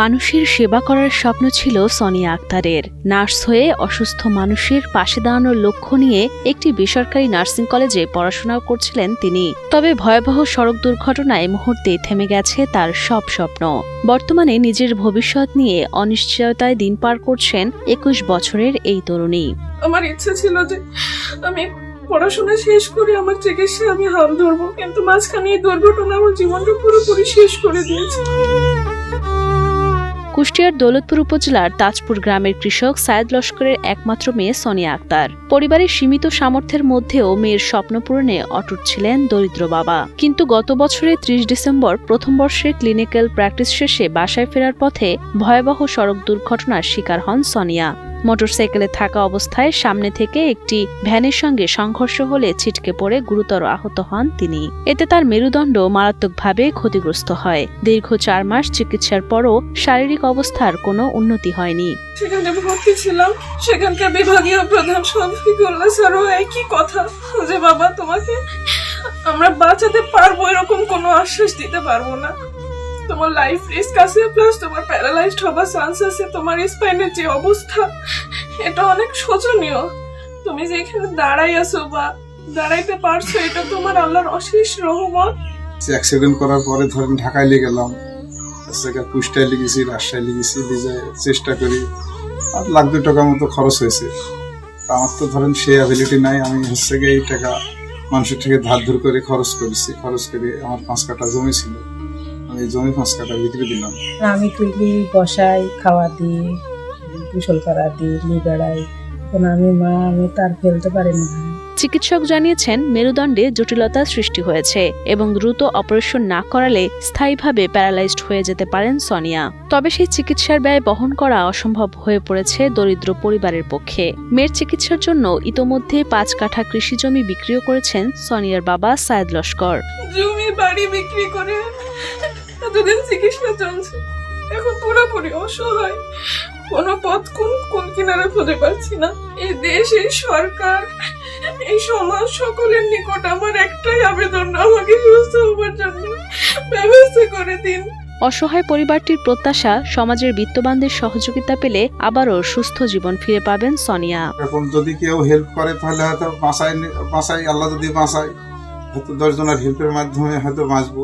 মানুষের সেবা করার স্বপ্ন ছিল সোনিয়া আক্তারের। নার্স হয়ে অসুস্থ মানুষের পাশে দাঁড়ানোর লক্ষ্য নিয়ে একটি বেসরকারি নার্সিং কলেজে পড়াশোনা করছিলেন তিনি। তবে ভয়াবহ সড়ক দুর্ঘটনায় মুহূর্তেই থেমে গেছে তার সব স্বপ্ন। বর্তমানে নিজের ভবিষ্যৎ নিয়ে অনিশ্চয়তায় দিন পার করছেন 21 বছরের এই তরুণী। আমার ইচ্ছা ছিল যে আমি পড়াশোনা শেষ করে আমার চিকিৎসা আমি হাল ধরবো, কিন্তু মাঝখানে এই দুর্ঘটনা আমার জীবনটা পুরোপুরি শেষ করে দিয়েছে। কুষ্টিয়ার দৌলতপুর উপজেলার তাজপুর গ্রামের কৃষক সায়েদ লস্করের একমাত্র মেয়ে সোনিয়া আক্তার। পরিবারের সীমিত সামর্থ্যের মধ্যেও মেয়ের স্বপ্ন পূরণে অটুট ছিলেন দরিদ্র বাবা। কিন্তু গত বছরের 30 ডিসেম্বর প্রথম বর্ষের ক্লিনিক্যাল প্র্যাকটিস শেষে বাসায় ফেরার পথে ভয়াবহ সড়ক দুর্ঘটনার শিকার হন সোনিয়া। মোটরসাইকেলে থাকা অবস্থায় সামনে থেকে একটি ভ্যানের সঙ্গে সংঘর্ষ হলে ছিটকে পড়ে গুরুতর আহত হন তিনি। এতে তার মেরুদণ্ড মারাত্মকভাবে ক্ষতিগ্রস্ত হয়। দীর্ঘ 4 মাস চিকিৎসার পরও শারীরিক অবস্থার কোনো উন্নতি হয়নি। সেখানে ভর্তি ছিলাম, সেখানকার বিভাগীয় প্রধান শফিকুল্লাহ স্যারও একই কথা যে বাবা তোমাকে আমরা বাঁচাতে পারবো এরকম কোনো আশ্বাস দিতে পারবো না, তোমার লাইফ রিস্ক আছে, প্লাস তোমার প্যারালাইজড হবার চান্স আছে, তোমার স্পাইনের যে অবস্থা এটা অনেক শোচনীয়, তুমি যে এখানে দাঁড়াই আছো বা দাঁড়াইতে পারছো এটা তোমার আল্লাহর অশেষ রহমত। অ্যাক্সিডেন্ট করার পরে ধরেন ঢাকায় নিয়ে গেলাম, কুষ্টায় লিখেছি, রাজশাহী লিখেছি, নিজে চেষ্টা করি, আর লাখ 2 টাকার মতো খরচ হয়েছে। আমার তো ধরেন সে অ্যাবিলিটি নাই, আমি এই টাকা মানুষের থেকে ধার ধর করে খরচ করেছি। খরচ করে আমার 5 কাঠা জমি ছিল, আমি এই জমি 5 কাঠা বিক্রি দিলাম। আমি তুলি বসাই, খাওয়া দিই, গোসল করা দিই, নিয়ে বেড়াই, আমি তার ফেলতে পারিনি। চিকিৎসক জানিয়েছেন মেরুদণ্ডে জটিলতা সৃষ্টি হয়েছে এবং দ্রুত অপারেশন না করালে স্থায়ীভাবে প্যারালাইজড হয়ে যেতে পারেন সোনিয়া। তবে সেই চিকিৎসার ব্যয় বহন করা অসম্ভব হয়ে পড়েছে দরিদ্র পরিবারের পক্ষে। মেয়ের চিকিৎসার জন্য ইতোমধ্যে 5 কাঠা কৃষি জমি বিক্রিও করেছেন সোনিয়ার বাবা সায়েদ লস্কর। জমি বাড়ি বিক্রি করে এতদিন চিকিৎসা চলছে, এখন পুরোপুরি অসহায়, কোনো পথ কোন কিনারে খুঁজে পাচ্ছি না। এই দেশ, এই সরকার, এই সমাজ সকলের নিকট আমার একটাই আবেদন, আমাকে সুস্থ হবার জন্য ব্যবস্থা করে দিন। অসহায় পরিবারটির প্রত্যাশা সমাজের বিত্তবানদের সহযোগিতা পেলে আবারও সুস্থ জীবন ফিরে পাবেন সোনিয়া। এখন যদি কেউ হেল্প করে তাহলে হয়তো বাঁচাই, আল্লাহ যদি বাঁচায়, হয়তো 10 জনের হেল্পের মাধ্যমে হয়তো বাঁচবো।